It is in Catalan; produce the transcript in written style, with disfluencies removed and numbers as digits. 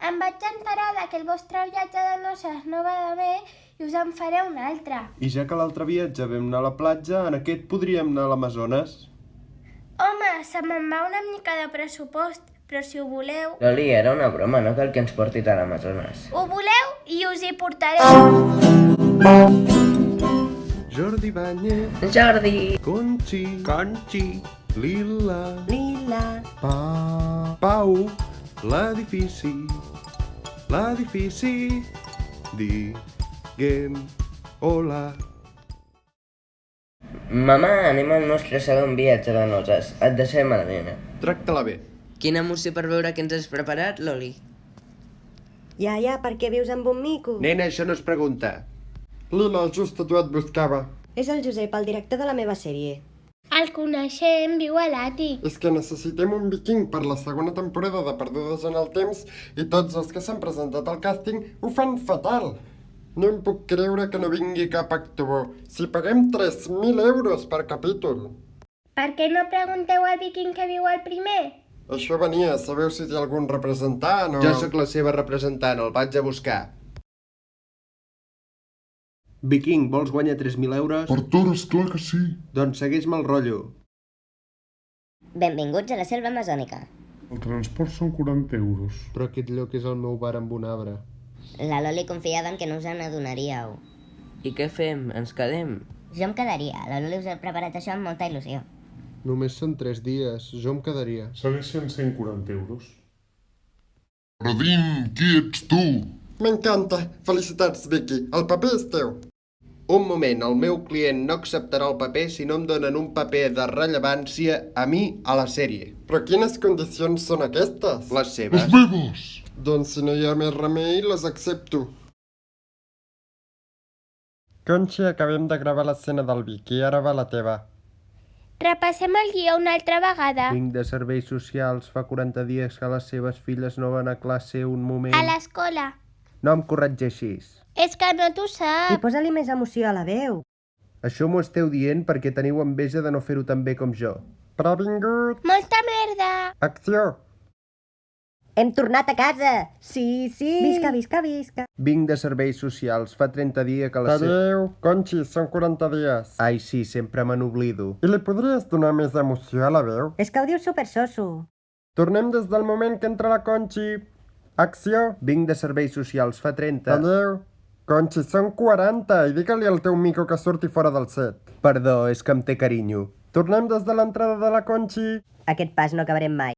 Em vaig enterar que el vostre viatge de noces no va de bé i us en faré un altre. I ja que l'altre viatge vam anar a la platja, en aquest podríem anar a l'Amazones. Home, se me'n va una mica de pressupost, però si ho voleu... Loli, era una broma, no cal que ens portis a l'Amazones. Ho voleu i us hi portaré. Jordi Banyet, Jordi! Conchi, Lila, Pau, l'edifici, diguem hola. Mamà, anem al nostre segon viatge de noces. Et deixem a la nena. Tracta-la bé. Quina emoció per veure què ens has preparat, Loli. Iaia, per què vius amb un mico? Nena, això no es pregunta. Lila, just a tu et buscava. És el Josep, el director de la meva sèrie. El coneixem, viu a l'àtic. És que necessitem un viking per la segona temporada de Perdudes en el temps i tots els que s'han presentat al càsting ho fan fatal. No em puc creure que no vingui cap actor. Si paguem 3.000 euros per capítol. Per què no pregunteu al viking que viu al primer? Això venia, sabeu si hi ha algun representant o... Jo sóc la seva representant, el vaig a buscar. Viking, vols guanyar 3.000 euros? Artur, esclar que sí. Doncs segueix-me el rotllo. Benvinguts a la selva amazònica. El transport són 40 euros. Però aquest lloc és el meu bar amb un arbre. La Loli confiava en que no us n'adonaríeu. I què fem? Ens quedem? Jo em quedaria. La Loli us ha preparat això amb molta il·lusió. Només són 3 dies, jo em quedaria. Segueixen 140 euros. Rodin, qui ets tu? M'encanta. Felicitats, Vicky. El paper és teu. Un moment, el meu client no acceptarà el paper si no em donen un paper de rellevància a mi a la sèrie. Però quines condicions són aquestes? Les seves. Les meves! Doncs si no hi ha més remei, les accepto. Conchi, acabem de gravar l'escena del Vicky, ara va la teva. Repassem el guió una altra vegada. Vinc de serveis socials, fa 40 dies que les seves filles no van a classe un moment. A l'escola. No em corregeixis. És que no t'ho I sap. posa-li més emoció a la veu. Això m'ho esteu dient perquè teniu enveja de no fer-ho tan bé com jo. Previngut. Molta merda. Acció. Hem tornat a casa! Sí! Visca! Vinc de serveis socials, fa 30 dies que les... Adéu. Conchi, són 40 dies. Ai, sí, sempre me n'oblido. I li podries donar més emoció a la veu? És que ho dius supersoso. Tornem des del moment que entra la Conchi. Acció. Vinc de serveis socials, fa 30... Adéu. Conchi, són 40 i digue-li al teu mico que surti fora del set. Perdó, és que em té carinyo. Tornem des de l'entrada de la Conchi. Aquest pas no acabarem mai.